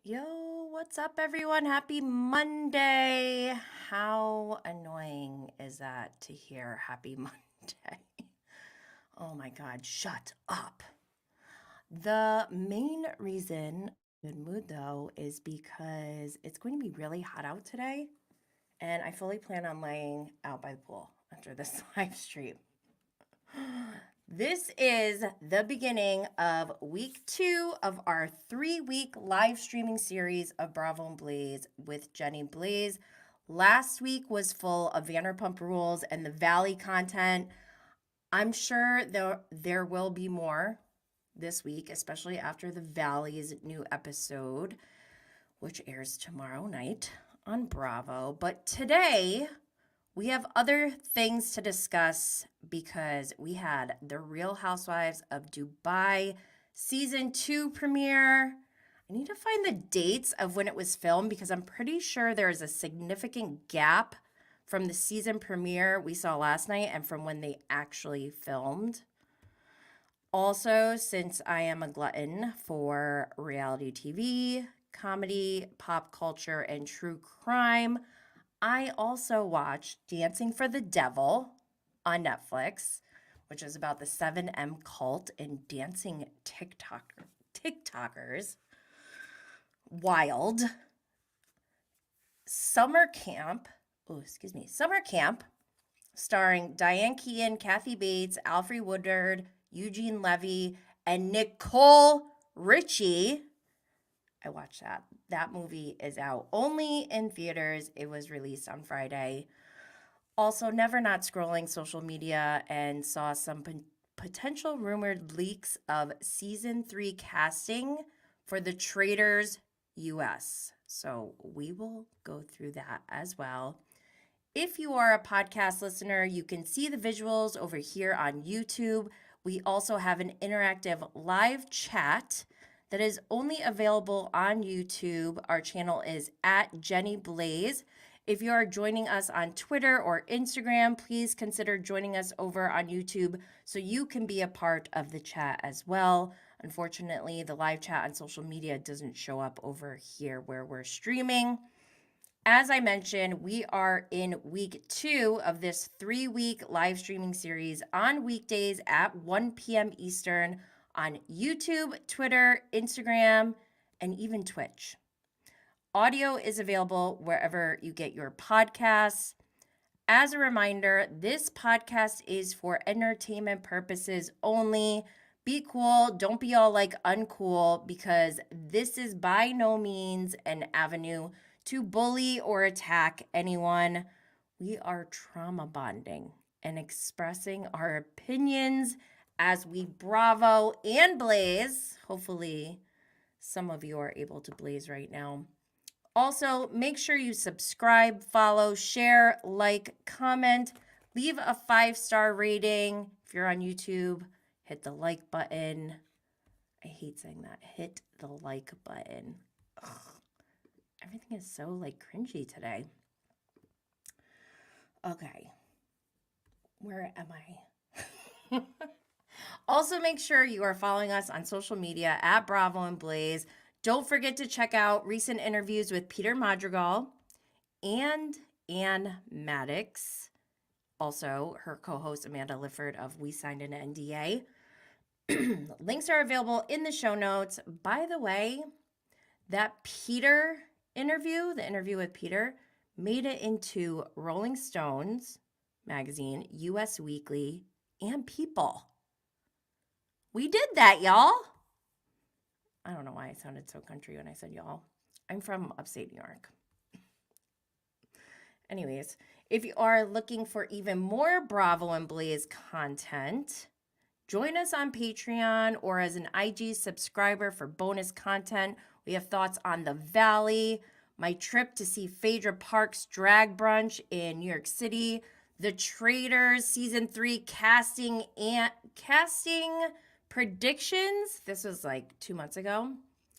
Yo, what's up, everyone? Happy Monday. How annoying is that to hear happy Monday? Oh my God, shut up. The main reason I'm in a good mood, though, is because it's going to be really hot out today, and I fully plan on laying out by the pool after this live stream. This is the beginning of week 2 of our 3-week live streaming series of Bravo and Blaze with Jenny Blaze. Last week was full of Vanderpump Rules and the Valley content. I'm sure there will be more this week, especially after the Valley's new episode, which airs tomorrow night on Bravo. But today, we have other things to discuss because we had the Real Housewives of Dubai season 2 premiere. I need to find the dates of when it was filmed because I'm pretty sure there's a significant gap from the season premiere we saw last night and from when they actually filmed. Also, since I am a glutton for reality TV, comedy, pop culture, and true crime, I also watched Dancing for the Devil on Netflix, which is about the 7M cult and dancing TikTokers. Wild. Summer Camp, starring Diane Keaton, Kathy Bates, Alfre Woodard, Eugene Levy, and Nicole Richie. I watched that. That movie is out only in theaters. It was released on Friday. Also, never not scrolling social media and saw some potential rumored leaks of season 3 casting for the Traitors US. So we will go through that as well. If you are a podcast listener, you can see the visuals over here on YouTube. We also have an interactive live chat that is only available on YouTube. Our channel is at Jenny Blaze. If you are joining us on Twitter or Instagram, please consider joining us over on YouTube so you can be a part of the chat as well. Unfortunately, the live chat on social media doesn't show up over here where we're streaming. As I mentioned, we are in week 2 of this 3-week live streaming series on weekdays at 1 p.m. Eastern on YouTube, Twitter, Instagram, and even Twitch. Audio is available wherever you get your podcasts. As a reminder, this podcast is for entertainment purposes only. Be cool. Don't be all like uncool because this is by no means an avenue to bully or attack anyone. We are trauma bonding and expressing our opinions as we Bravo and Blaze. Hopefully, some of you are able to Blaze right now. Also, make sure you subscribe, follow, share, like, comment, leave a 5-star rating. If you're on YouTube, hit the like button. I hate saying that. Hit the like button. Ugh. Everything is so like cringy today. Okay. Where am I? Also, make sure you are following us on social media at Bravo and Blaze. Don't forget to check out recent interviews with Peter Madrigal and Ann Maddox. Also, her co-host Amanda Lifford of We Signed an NDA. Links are available in the show notes. By the way, that Peter interview, the interview with Peter, made it into Rolling Stones magazine, US Weekly, and People. We did that, y'all. I don't know why I sounded so country when I said y'all. I'm from upstate New York. Anyways, if you are looking for even more Bravo and Blaze content, join us on Patreon or as an IG subscriber for bonus content. We have thoughts on the Valley, my trip to see Phaedra Park's drag brunch in New York City, the Traitors season 3 casting predictions. This was like 2 months ago,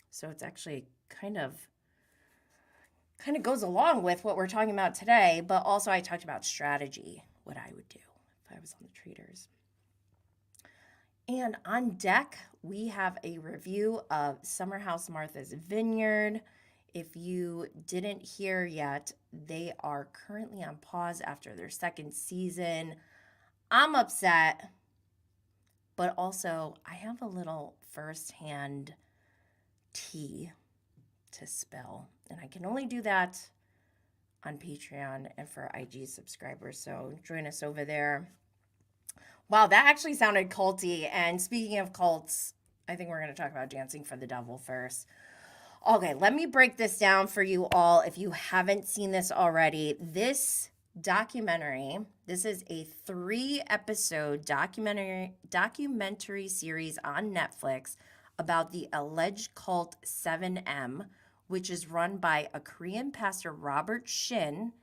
so it's actually kind of goes along with what we're talking about today, but also I talked about strategy, what I would do if I was on the Traitors. And on deck, we have a review of Summer House Martha's Vineyard. If you didn't hear yet, they are currently on pause after their second season. I'm upset, but also I have a little firsthand tea to spill, and I can only do that on Patreon and for IG subscribers. So join us over there. Wow, that actually sounded culty. And speaking of cults, I think we're going to talk about Dancing for the Devil first. Okay, let me break this down for you all if you haven't seen this already. This documentary, this is a 3-episode documentary series on Netflix about the alleged cult 7M, which is run by a Korean pastor, Robert Shin,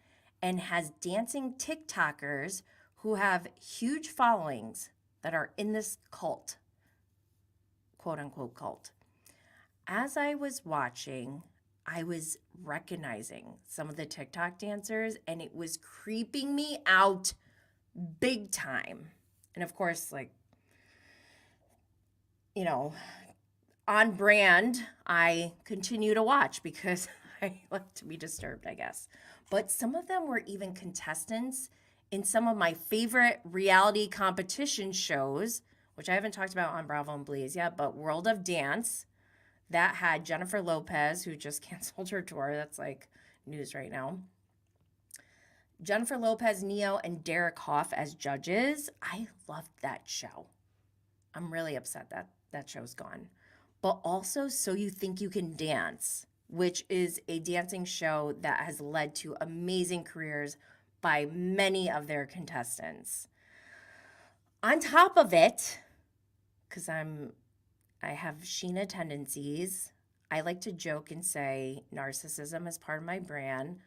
and has dancing TikTokers who have huge followings that are in this cult, quote unquote cult. As I was watching, I was recognizing some of the TikTok dancers, and it was creeping me out big time. And of course, like, you know, on brand, I continue to watch because I like to be disturbed, I guess. But some of them were even contestants in some of my favorite reality competition shows, which I haven't talked about on Bravo and Blaze yet, but World of Dance. That had Jennifer Lopez, who just canceled her tour. That's like news right now. Jennifer Lopez, Neo, and Derek Hoff as judges. I loved that show. I'm really upset that that show's gone. But also So You Think You Can Dance, which is a dancing show that has led to amazing careers by many of their contestants. On top of it, because I have Sheena tendencies. I like to joke and say narcissism is part of my brand,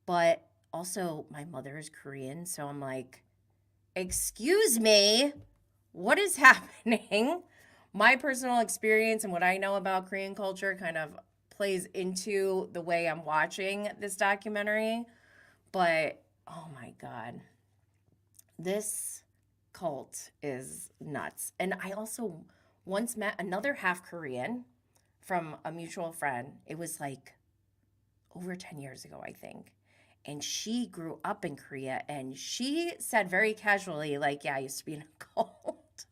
but also my mother is Korean, so I'm like, excuse me, what is happening? My personal experience and what I know about Korean culture kind of plays into the way I'm watching this documentary, but oh my God, this cult is nuts. And I also once met another half Korean from a mutual friend. It was like over 10 years ago, I think. And she grew up in Korea, and she said very casually, like, yeah, I used to be in a cult.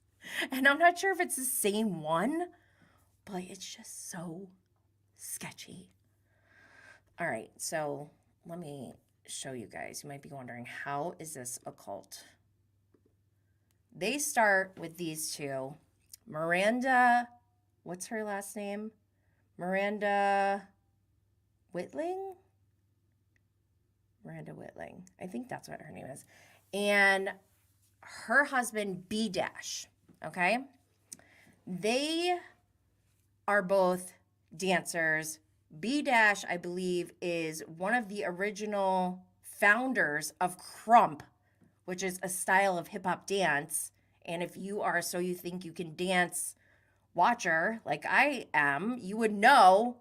And I'm not sure if it's the same one, but it's just so sketchy. All right, so let me show you guys. You might be wondering, how is this a cult? They start with these two. Miranda, what's her last name? Miranda Whitling? Miranda Whitling. I think that's what her name is. And her husband, B Dash. Okay? They are both dancers. B Dash, I believe, is one of the original founders of Krump, which is a style of hip hop dance. And if you are So You Think You Can Dance watcher, like I am, you would know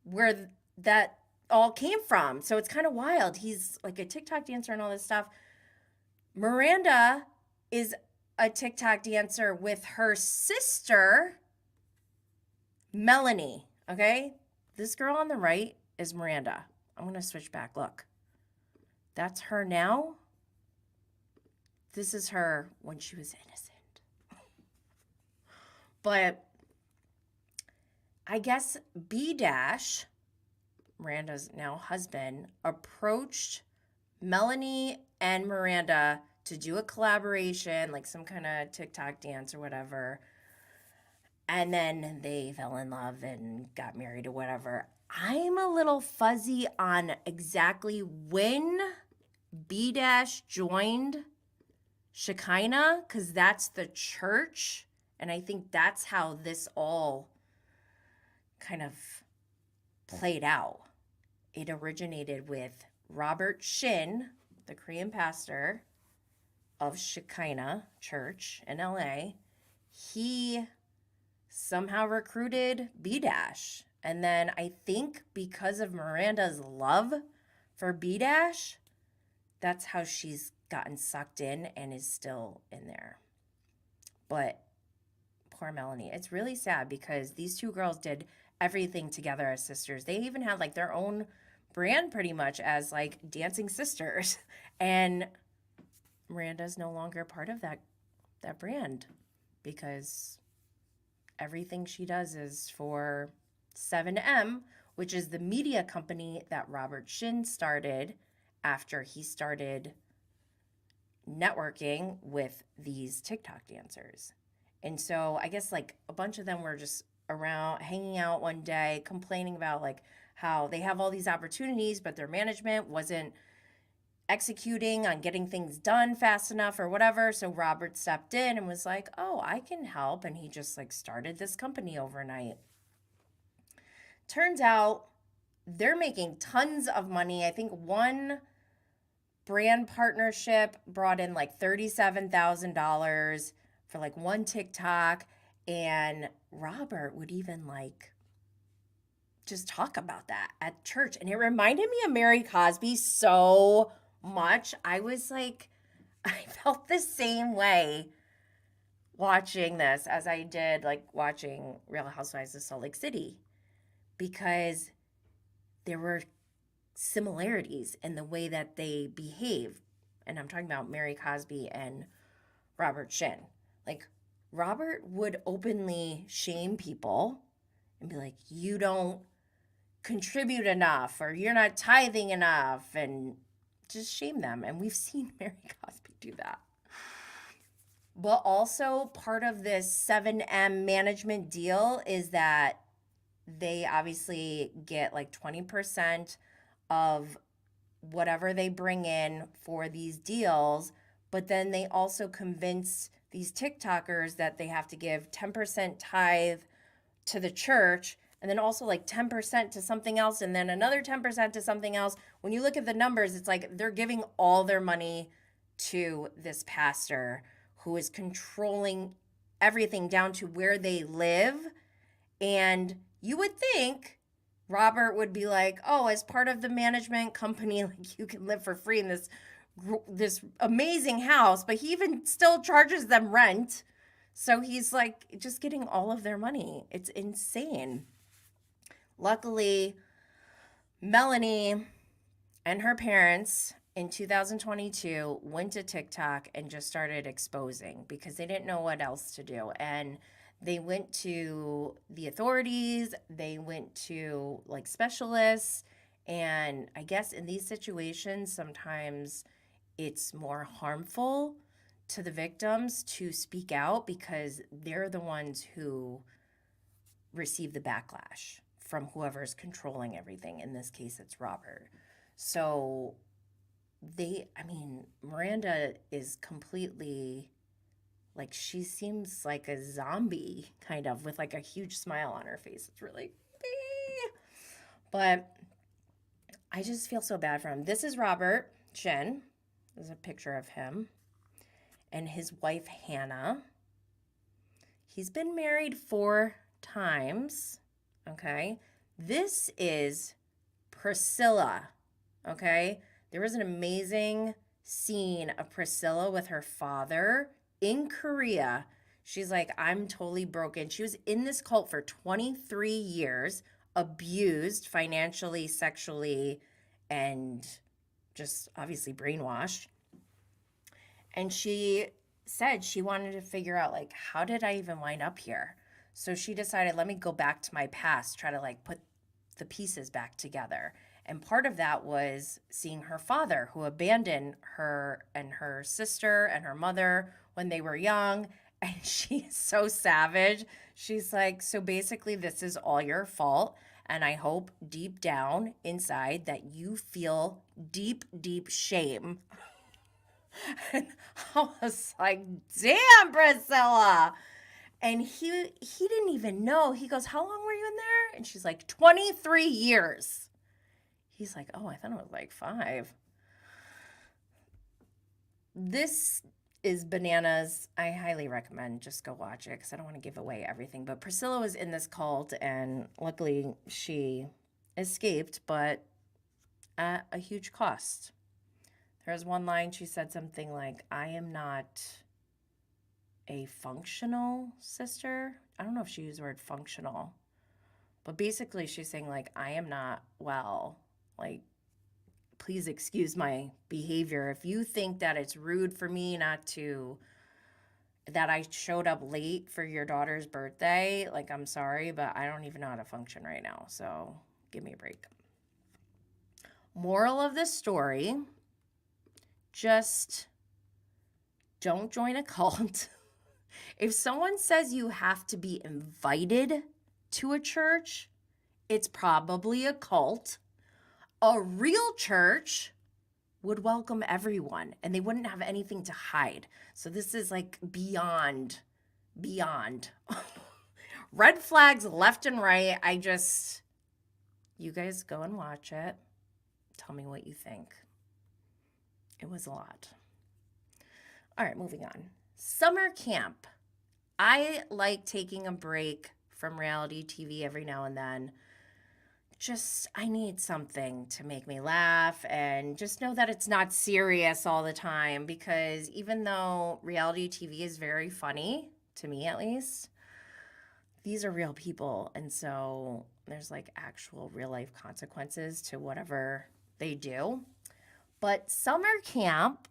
where that all came from. So it's kind of wild. He's like a TikTok dancer and all this stuff. Miranda is a TikTok dancer with her sister, Melanie. Okay? This girl on the right is Miranda. I'm going to switch back. Look. That's her now. This is her when she was innocent. But I guess B Dash, Miranda's now husband, approached Melanie and Miranda to do a collaboration, like some kind of TikTok dance or whatever. And then they fell in love and got married or whatever. I'm a little fuzzy on exactly when B Dash joined Shekinah, because that's the church. And I think that's how this all kind of played out. It originated with Robert Shin, the Korean pastor of Shekinah Church in LA. He somehow recruited B Dash. And then I think because of Miranda's love for B Dash, that's how she's gotten sucked in and is still in there. But poor Melanie. It's really sad because these two girls did everything together as sisters. They even had like their own brand pretty much as like dancing sisters. And Miranda's no longer part of that brand because everything she does is for 7M, which is the media company that Robert Shin started after he started networking with these TikTok dancers. And so I guess like a bunch of them were just around hanging out one day complaining about like how they have all these opportunities but their management wasn't executing on getting things done fast enough or whatever. So Robert stepped in and was like, "Oh, I can help." And he just like started this company overnight. Turns out they're making tons of money. I think one brand partnership brought in like $37,000 for like one TikTok. And Robert would even like just talk about that at church. And it reminded me of Mary Cosby so much. I was like, I felt the same way watching this as I did like watching Real Housewives of Salt Lake City, because there were similarities in the way that they behave. And I'm talking about Mary Cosby and Robert Shin. Like, Robert would openly shame people and be like, you don't contribute enough, or you're not tithing enough, and just shame them. And we've seen Mary Cosby do that. But also part of this 7M management deal is that they obviously get like 20% of whatever they bring in for these deals, but then they also convince these TikTokers that they have to give 10% tithe to the church, and then also like 10% to something else, and then another 10% to something else. When you look at the numbers, it's like they're giving all their money to this pastor who is controlling everything down to where they live. And you would think Robert would be like, oh, as part of the management company, like you can live for free in this amazing house, but he even still charges them rent. So he's like just getting all of their money. It's insane. Luckily, Melanie and her parents in 2022 went to TikTok and just started exposing because they didn't know what else to do. And they went to the authorities, they went to like specialists. And I guess in these situations, sometimes it's more harmful to the victims to speak out because they're the ones who receive the backlash from whoever's controlling everything. In this case, it's Robert. So Miranda is completely like, she seems like a zombie kind of with like a huge smile on her face. It's really, but I just feel so bad for him. This is Robert Shin. There's a picture of him and his wife, Hannah. He's been married 4 times. Okay. This is Priscilla. Okay. There was an amazing scene of Priscilla with her father in Korea. She's like, I'm totally broken. She was in this cult for 23 years, abused financially, sexually, and just obviously brainwashed. And she said she wanted to figure out, like, how did I even wind up here? So she decided, let me go back to my past, try to like put the pieces back together. And part of that was seeing her father, who abandoned her and her sister and her mother when they were young. And she's so savage. She's like, so basically, this is all your fault. And I hope deep down inside that you feel deep, deep shame. And I was like, damn, Priscilla. And he didn't even know. He goes, how long were you in there? And she's like, 23 years. He's like, oh, I thought it was like 5. This is bananas. I highly recommend just go watch it because I don't want to give away everything. But Priscilla was in this cult, and luckily she escaped, but at a huge cost. There was one line, she said something like, I am not a functional sister. I don't know if she used the word functional, But basically, she's saying, like, I am not well. Like, please excuse my behavior. If you think that it's rude for me that I showed up late for your daughter's birthday, like, I'm sorry, but I don't even know how to function right now. So give me a break. Moral of the story, just don't join a cult. If someone says you have to be invited to a church, it's probably a cult. A real church would welcome everyone and they wouldn't have anything to hide. So this is like beyond. Red flags left and right. You guys go and watch it. Tell me what you think. It was a lot. All right, moving on. Summer camp. I like taking a break from reality TV every now and then. I need something to make me laugh and just know that it's not serious all the time, because even though reality TV is very funny, to me at least, these are real people. And so there's like actual real life consequences to whatever they do. But summer camp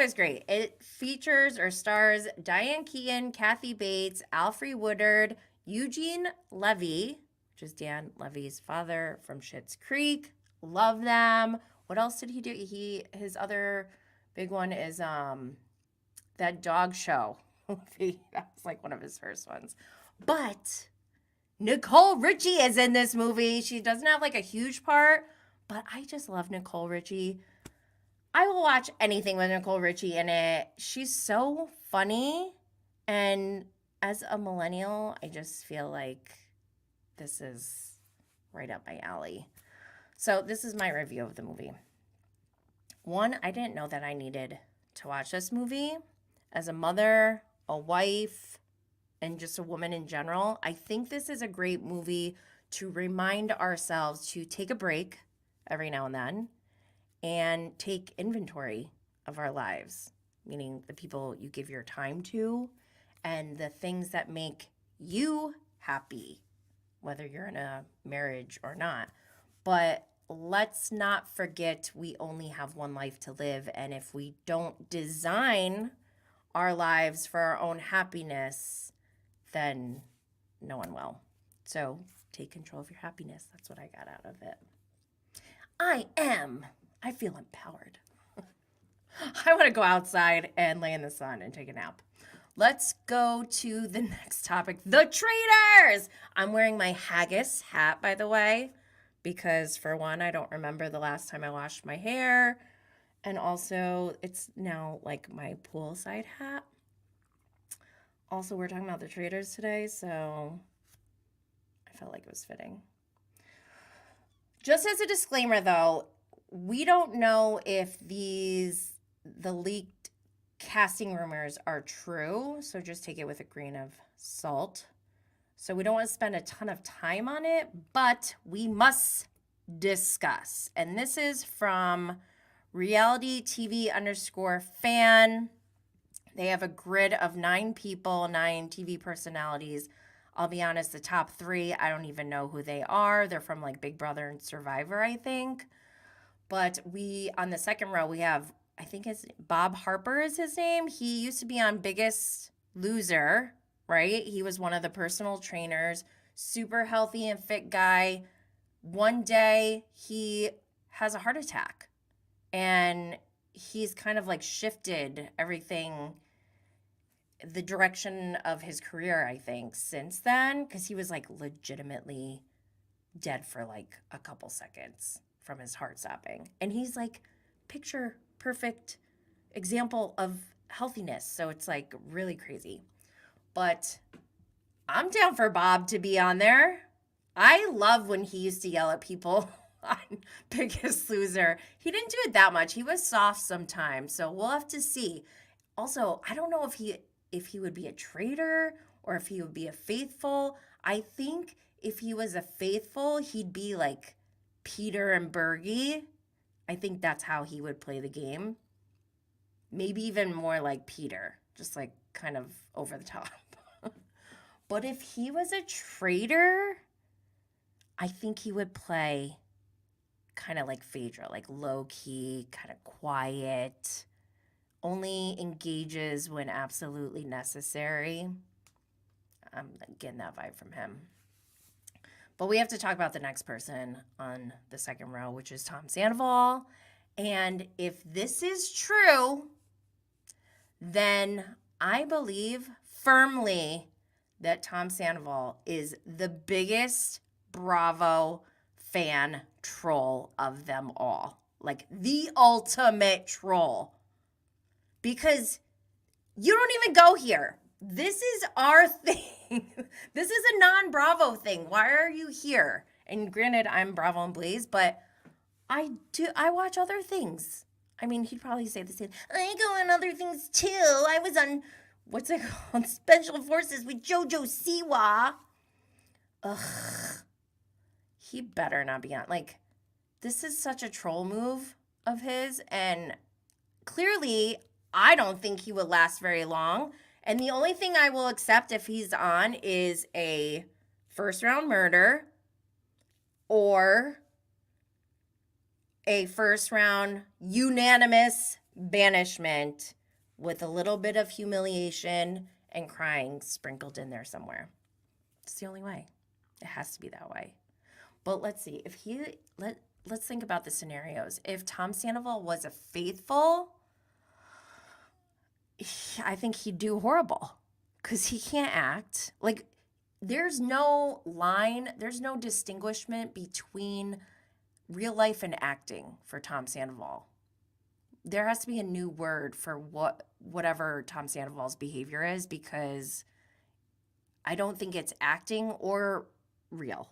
is great. It features or stars Diane Keaton, Kathy Bates, Alfre Woodard, Eugene Levy, which is Dan Levy's father from Schitt's Creek. Love them. What else did he do? His other big one is that dog show movie. That was like one of his first ones. But NICOLE Richie is in this movie. She doesn't have like a huge part, but I just love NICOLE Richie. I will watch anything with NICOLE Richie in it. She's so funny. And as a millennial, I just feel like this is right up my alley. So this is my review of the movie. One, I didn't know that I needed to watch this movie. As a mother, a wife, and just a woman in general, I think this is a great movie to remind ourselves to take a break every now and then and take inventory of our lives, meaning the people you give your time to and the things that make you happy, whether you're in a marriage or not. But let's not forget we only have one life to live, and if we don't design our lives for our own happiness, then no one will. So take control of your happiness. That's what I got out of it. I feel empowered. I want to go outside and lay in the sun and take a nap. Let's go to the next topic, the Traitors. I'm wearing my haggis hat, by the way, because for one, I don't remember the last time I washed my hair. And also, it's now like my poolside hat. Also, we're talking about the Traitors today, so I felt like it was fitting. Just as a disclaimer, though, we don't know if the leaked casting rumors are true, so just take it with a grain of salt. So we don't want to spend a ton of time on it, but we must discuss. And this is from reality TV _fan. They have a grid of 9 people, 9 TV personalities. I'll be honest, the top 3, I don't even know who they are. They're from like Big Brother and Survivor, I think. But on the second row, we have, I think it's Bob Harper is his name. He used to be on Biggest Loser, right? He was one of the personal trainers, super healthy and fit guy. One day he has a heart attack and he's kind of like shifted everything, the direction of his career, I think, since then, because he was like legitimately dead for like a couple seconds from his heart stopping. And he's like picture perfect example of healthiness. So it's like really crazy. But I'm down for Bob to be on there. I love when he used to yell at people on Biggest Loser. He didn't do it that much. He was soft sometimes. So we'll have to see. Also, I don't know if he would be a traitor or if he would be a faithful. I think if he was a faithful, he'd be like Peter and Bergie. I think that's how he would play the game. Maybe even more like Peter, just like kind of over the top. But if he was a traitor, I think he would play kind of like Phaedra, like low-key, kind of quiet, only engages when absolutely necessary. I'm getting that vibe from him. But we have to talk about the next person on the second row, which is Tom Sandoval. And if this is true, then I believe firmly that Tom Sandoval is the biggest Bravo fan troll of them all. Like the ultimate troll. Because you don't even go here. This is our thing. This is a non-Bravo thing. Why are you here? And granted, I'm Bravo and Blaze, but I watch other things. I mean, he'd probably say the same. I go on other things too. I was on, what's it called? Special Forces with JoJo Siwa. Ugh. He better not be on. Like, this is such a troll move of his. And clearly, I don't think he would last very long. And the only thing I will accept if he's on is a first round murder or a first round unanimous banishment with a little bit of humiliation and crying sprinkled in there somewhere. It's the only way. It has to be that way. But let's see. If let's think about the scenarios. If Tom Sandoval was a faithful, I think he'd do horrible because he can't act. Like, there's no line, there's no distinguishment between real life and acting for Tom Sandoval. There has to be a new word for whatever Tom Sandoval's behavior is, because I don't think it's acting or real.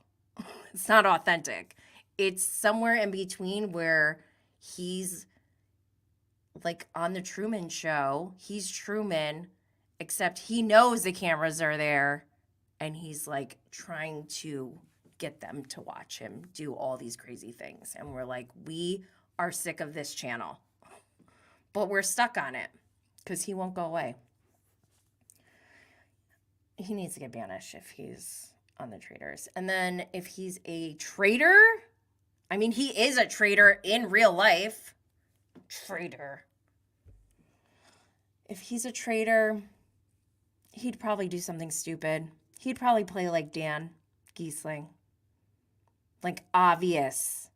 It's not authentic. It's somewhere in between where he's like on the Truman Show. He's Truman, except he knows the cameras are there and he's like trying to get them to watch him do all these crazy things. And we're like, we are sick of this channel, but we're stuck on it because he won't go away. He needs to get banished if he's on the Traitors. And then if he's a traitor, I mean, he is a traitor in real life. Traitor. If he's a traitor, he'd probably do something stupid. He'd probably play like Dan Giesling. Like, obvious.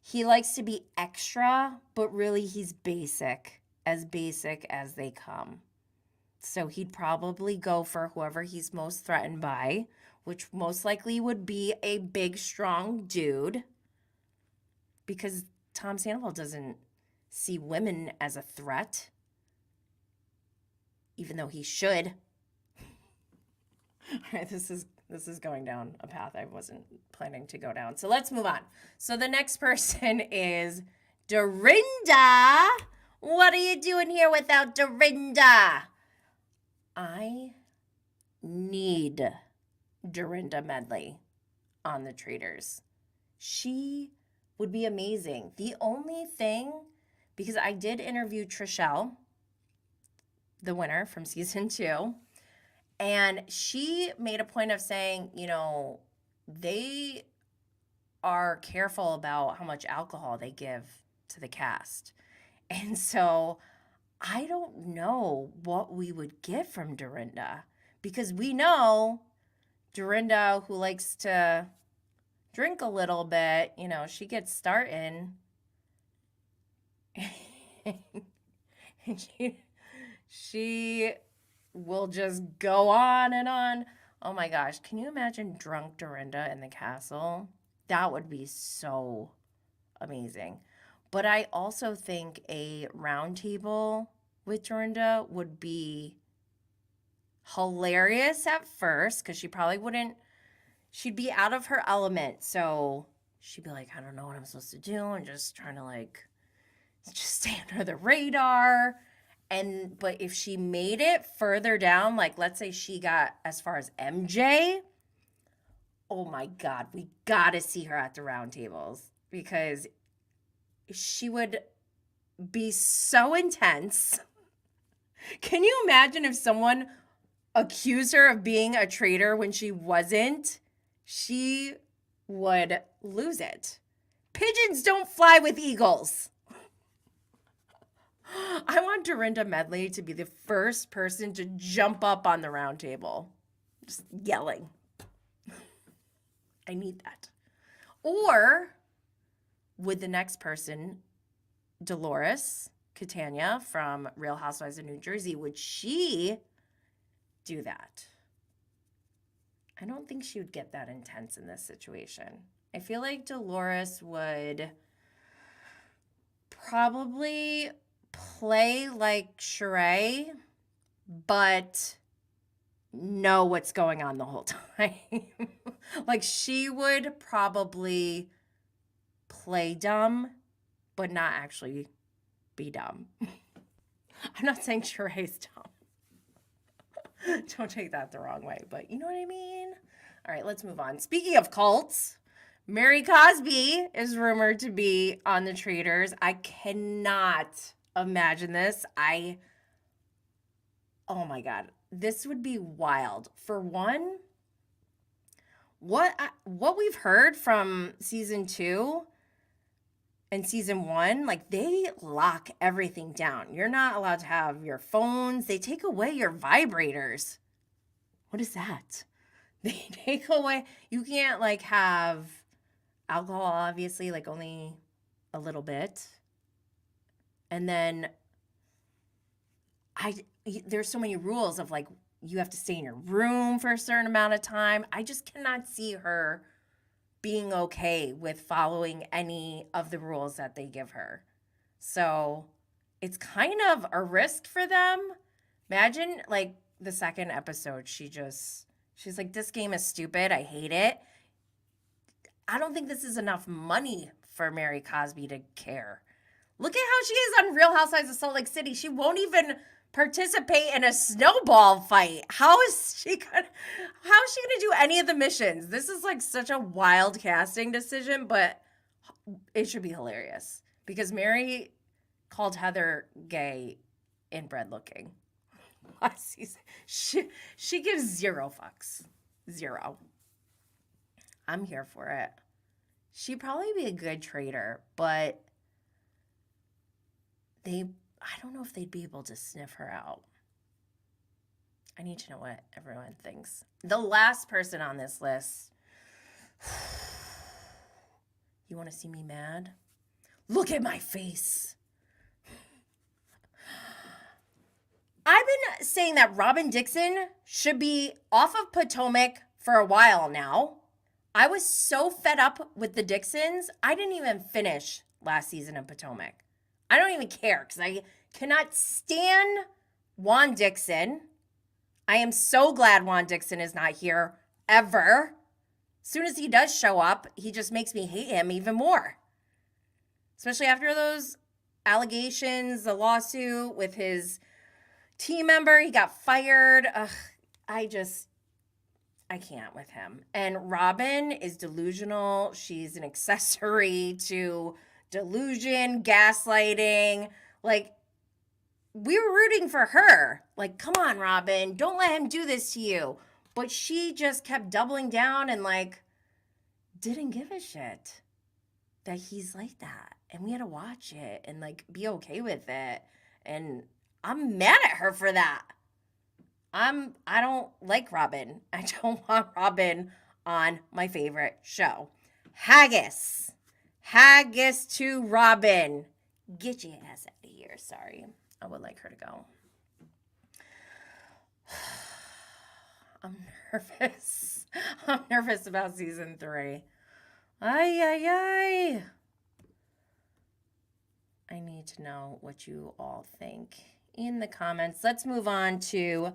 He likes to be extra, but really he's basic as they come. So he'd probably go for whoever he's most threatened by, which most likely would be a big, strong dude. Because Tom Sandoval doesn't see women as a threat, even though he should. All right, this is going down a path I wasn't planning to go down. So let's move on. So the next person is Dorinda. What are you doing here without Dorinda? I need Dorinda Medley on the Traitors. She would be amazing. The only thing, because I did interview Trishelle, the winner from season 2, and she made a point of saying, you know, they are careful about how much alcohol they give to the cast. And so I don't know what we would get from Dorinda, because we know Dorinda, who likes to drink a little bit, you know, she gets starting. And she will just go on and on. Oh my gosh, can you imagine drunk Dorinda in the castle? That would be so amazing. But I also think a round table with Dorinda would be hilarious at first, because she probably wouldn't, she'd be out of her element. So she'd be like, I don't know what I'm supposed to do. I'm just trying to like, just stay under the radar. But if she made it further down, like let's say she got as far as MJ, oh my God, we gotta see her at the round tables, because she would be so intense. Can you imagine if someone accuse her of being a traitor when she wasn't, she would lose it. Pigeons don't fly with eagles. I want Dorinda Medley to be the first person to jump up on the round table, just yelling. I need that. Or would the next person, Dolores Catania from Real Housewives of New Jersey, would she do that? I don't think she would get that intense in this situation. I feel like Dolores would probably play like Sheree, but know what's going on the whole time. Like she would probably play dumb, but not actually be dumb. I'm not saying Sheree's dumb. Don't take that the wrong way, but you know what I mean? All right, let's move on. Speaking of cults, Mary Cosby is rumored to be on the Traitors. I cannot imagine this. Oh my God, this would be wild. For one, what we've heard from season 2 and season 1, like they lock everything down. You're not allowed to have your phones. They take away your vibrators. What is that? They take away, you can't like have alcohol, obviously, like only a little bit. And then there's so many rules of like, you have to stay in your room for a certain amount of time. I just cannot see her being okay with following any of the rules that they give her. So it's kind of a risk for them. Imagine like the second episode, she's like, this game is stupid. I hate it. I don't think this is enough money for Mary Cosby to care. Look at how she is on Real Housewives of Salt Lake City. She won't even participate in a snowball fight. How is she gonna do any of the missions? This is like such a wild casting decision, but it should be hilarious because Mary called Heather gay inbred looking last season. She gives zero fucks. Zero. I'm here for it. She'd probably be a good traitor, but I don't know if they'd be able to sniff her out. I need to know what everyone thinks. The last person on this list. You want to see me mad? Look at my face. I've been saying that Robin Dixon should be off of Potomac for a while now. I was so fed up with the Dixons, I didn't even finish last season of Potomac. I don't even care because I cannot stand Juan Dixon. I am so glad Juan Dixon is not here ever. As soon as he does show up, he just makes me hate him even more. Especially after those allegations, the lawsuit with his team member, he got fired. I can't with him. And Robin is delusional. She's an accessory to delusion, gaslighting. Like, we were rooting for her. Like, come on, Robin, don't let him do this to you. But she just kept doubling down and like didn't give a shit that he's like that. And we had to watch it and like be okay with it. And I'm mad at her for that. I don't like Robin. I don't want Robin on my favorite show. Haggis to Robin. Get your ass out of here. Sorry. I would like her to go. I'm nervous. I'm nervous about season 3. I need to know what you all think in the comments. Let's move on to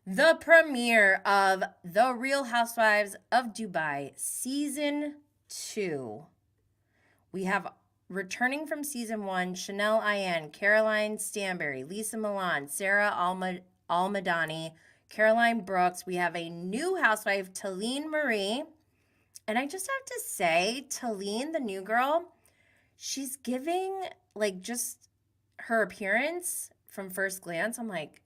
the premiere of The Real Housewives of Dubai Season 2. We have returning from Season 1, Chanel Ayan, Caroline Stanbury, Lisa Milan, Sarah Almadani, Caroline Brooks. We have a new housewife, Talene Marie. And I just have to say, Talene, the new girl, she's giving, like, just her appearance from first glance. I'm like,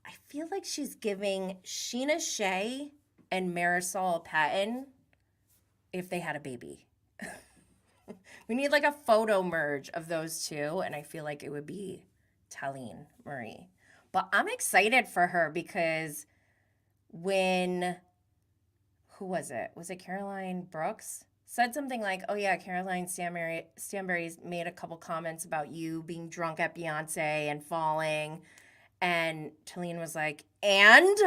I feel like she's giving Sheena Shea and Marisol Patton if they had a baby. We need like a photo merge of those two, and I feel like it would be Talene Marie. But I'm excited for her because when, who was it? Was it Caroline Brooks? Said something like, oh yeah, Caroline Stanbury's made a couple comments about you being drunk at Beyonce and falling. And Talene was like, and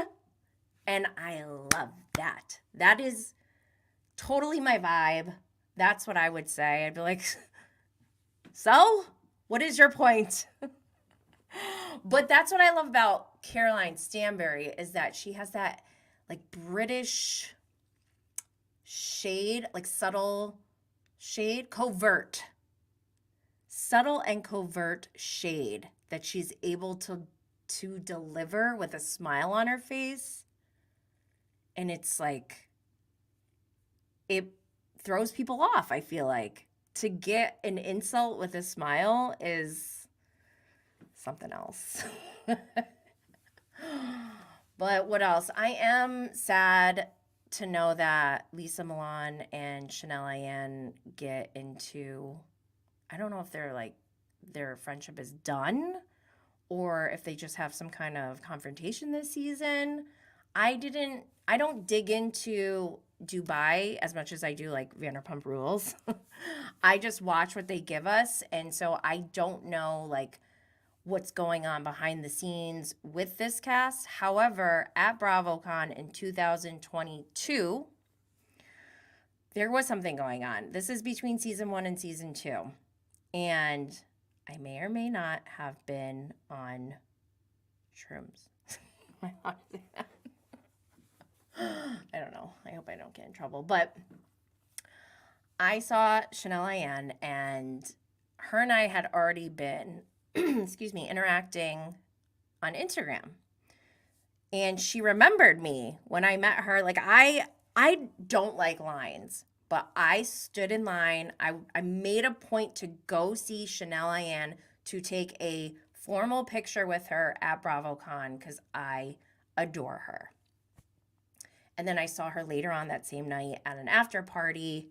I love that. That is totally my vibe. That's what I would say. I'd be like, so what is your point? But that's what I love about Caroline Stanbury is that she has that like British shade, like subtle shade, subtle and covert shade that she's able to deliver with a smile on her face. And it's like, it throws people off, I feel like. To get an insult with a smile is something else. But what else? I am sad to know that Lisa Milan and Chanel Ayan get into, I don't know if they're like, their friendship is done or if they just have some kind of confrontation this season. I don't dig into Dubai as much as I do like Vanderpump Rules. I just watch what they give us. And so I don't know like what's going on behind the scenes with this cast. However, at BravoCon in 2022, there was something going on. This is between season 1 and season 2. And I may or may not have been on shrooms. I don't know. I hope I don't get in trouble. But I saw Chanel Ayan, and her and I had already been, interacting on Instagram. And she remembered me when I met her. Like, I don't like lines, but I stood in line. I made a point to go see Chanel Ayan to take a formal picture with her at BravoCon because I adore her. And then I saw her later on that same night at an after party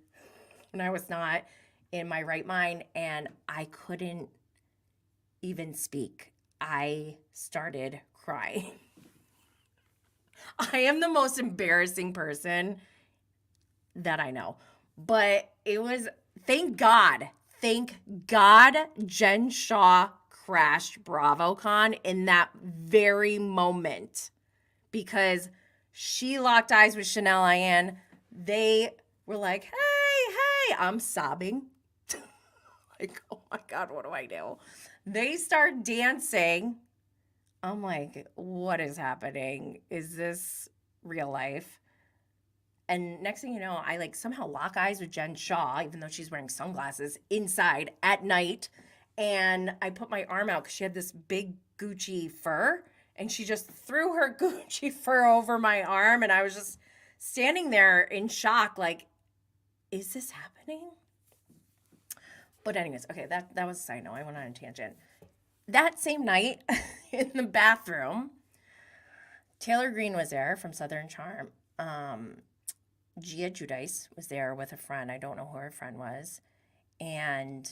when I was not in my right mind, and I couldn't even speak. I started crying. I am the most embarrassing person that I know. But it was, thank God, Jen Shaw crashed BravoCon in that very moment because she locked eyes with Chanel Ayan. They were like, hey, I'm sobbing. Like, oh my God, what do I do? They start dancing. I'm like, what is happening? Is this real life? And next thing you know, I like somehow lock eyes with Jen Shaw, even though she's wearing sunglasses inside at night. And I put my arm out because she had this big Gucci fur. And she just threw her Gucci fur over my arm. And I was just standing there in shock, like, is this happening? But anyways, okay, that was a side note. I went on a tangent. That same night in the bathroom, Taylor Greene was there from Southern Charm. Gia Giudice was there with a friend. I don't know who her friend was. And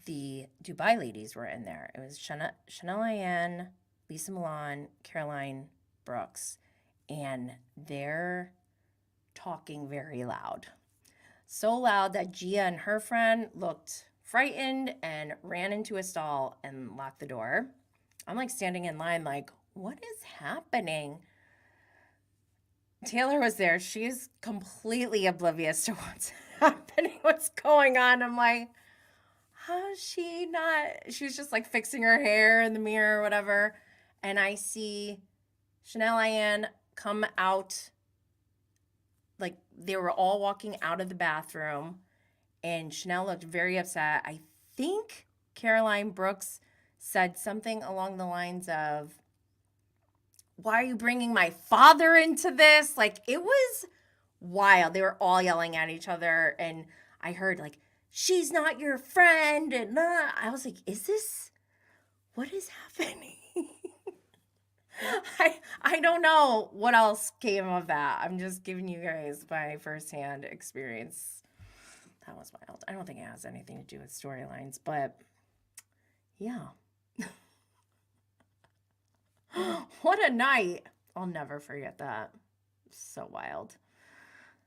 the Dubai ladies were in there. It was Chanel Ayan, Lisa Milan, Caroline Brooks. And they're talking very loud. So loud that Gia and her friend looked frightened and ran into a stall and locked the door. I'm like standing in line like, what is happening? Taylor was there. She's completely oblivious to what's happening, what's going on. I'm like, how is she not? She's just like fixing her hair in the mirror or whatever. And I see Chanel Ayan come out. Like they were all walking out of the bathroom and Chanel looked very upset. I think Caroline Brooks said something along the lines of, why are you bringing my father into this? Like, it was wild. They were all yelling at each other. And I heard, like, she's not your friend. And I was like, what is happening? I don't know what else came of that. I'm just giving you guys my firsthand experience. That was wild. I don't think it has anything to do with storylines, but yeah. What a night. I'll never forget that. So wild.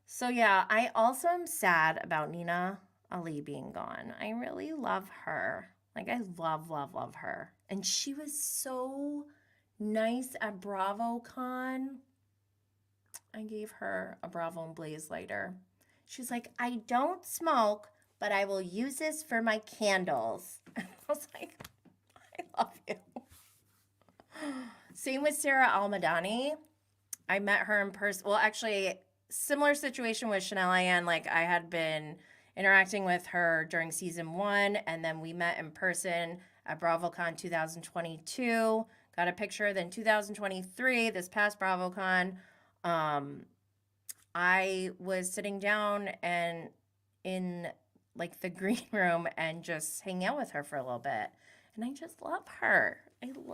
So yeah, I also am sad about Nina Ali being gone. I really love her. Like I love her. And she was so nice at BravoCon. I gave her a Bravo and Blaze lighter. She's like, I don't smoke, but I will use this for my candles. I was like, I love you. Same with Sarah Almadani. I met her in person. Well, actually, similar situation with Chanel Ayan. Like I had been interacting with her during season 1, and then we met in person at BravoCon 2022. Got a picture. Then 2023, this past BravoCon, I was sitting down and in like the green room and just hanging out with her for a little bit. And I just love her.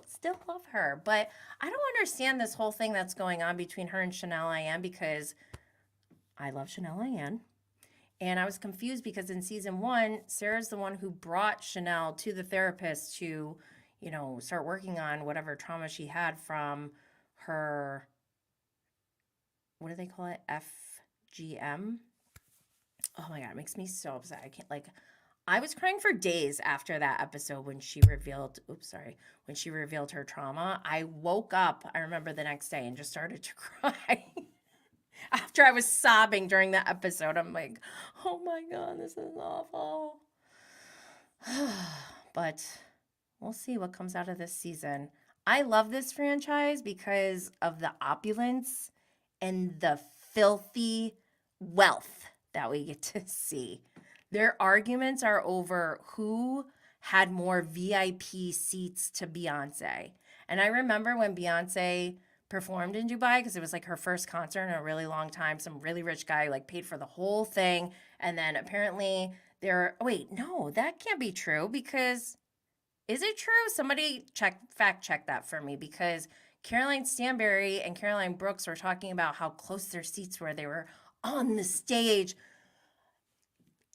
Still love her. But I don't understand this whole thing that's going on between her and Chanel Ayan because I love Chanel Ayan. And I was confused because in season 1, Sarah's the one who brought Chanel to the therapist to, start working on whatever trauma she had from her, what do they call it? FGM. Oh my God, it makes me so upset. I was crying for days after that episode when she revealed her trauma. I woke up, I remember the next day and just started to cry. After I was sobbing during the episode, I'm like, oh my God, this is awful. But we'll see what comes out of this season. I love this franchise because of the opulence and the filthy wealth that we get to see. Their arguments are over who had more VIP seats to Beyonce. And I remember when Beyonce performed in Dubai, because it was like her first concert in a really long time. Some really rich guy like paid for the whole thing. And then apparently that can't be true because is it true? Somebody fact check that for me because Caroline Stanbury and Caroline Brooks were talking about how close their seats were. They were on the stage.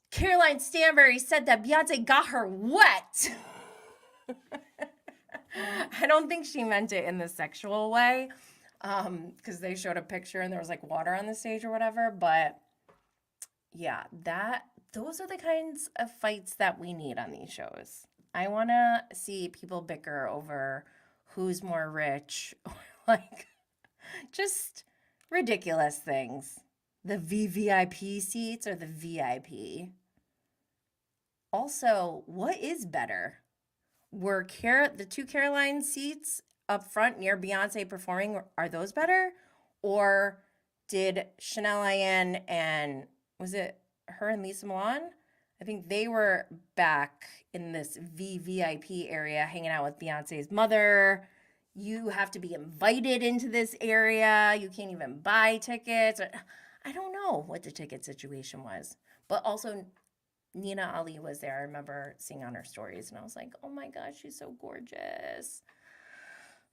Caroline Stanbury said that Beyonce got her wet. I don't think she meant it in the sexual way because they showed a picture and there was like water on the stage or whatever. But yeah, those are the kinds of fights that we need on these shows. I want to see people bicker over who's more rich or like just ridiculous things. The VVIP seats or the VIP? Also, what is better? Were the 2 Caroline seats up front near Beyonce performing, are those better? Or did Chanel Ayan and, was it her and Lisa Milan? I think they were back in this VVIP area hanging out with Beyonce's mother. You have to be invited into this area. You can't even buy tickets. I don't know what the ticket situation was. But also, Nina Ali was there. I remember seeing on her stories, and I was like, oh my gosh, she's so gorgeous.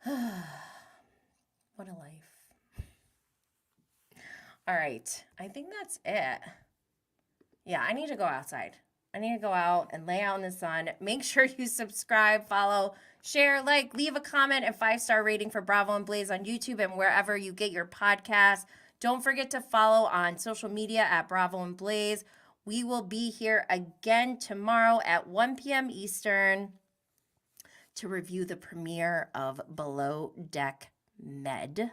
What a life. All right. I think that's it. Yeah, I need to go outside. I need to go out and lay out in the sun. Make sure you subscribe, follow, share, leave a comment, and 5-star rating for Bravo and Blaze on YouTube and wherever you get your podcasts. Don't forget to follow on social media at Bravo and Blaze. We will be here again tomorrow at 1 p.m. Eastern to review the premiere of Below Deck Med,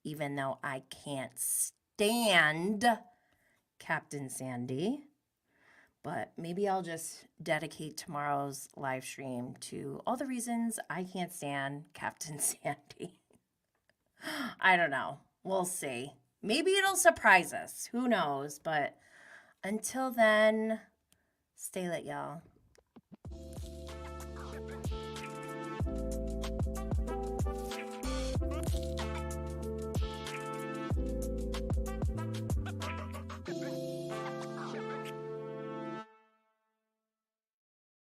even though I can't stand Captain Sandy. But maybe I'll just dedicate tomorrow's live stream to all the reasons I can't stand Captain Sandy. I don't know. We'll see. Maybe it'll surprise us. Who knows? But until then, stay lit, y'all.